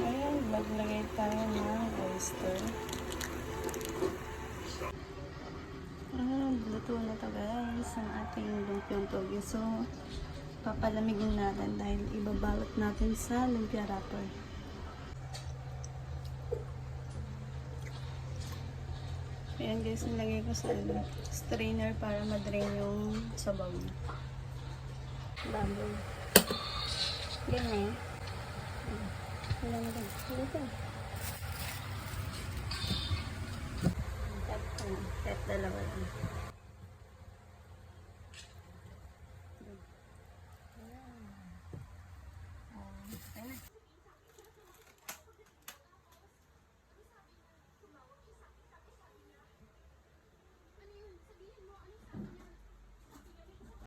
Ayan, maglagay tayo ng oyster. Luto na to guys, ang ating lumpiang toge. So, papalamigin natin dahil ibabalot natin sa lumpia wrapper. Ayan guys, nilagay ko sa strainer para madrain yung sabaw niya. Baboy. Ganyan. Wala na rin. Dito. Tap dalawa lang.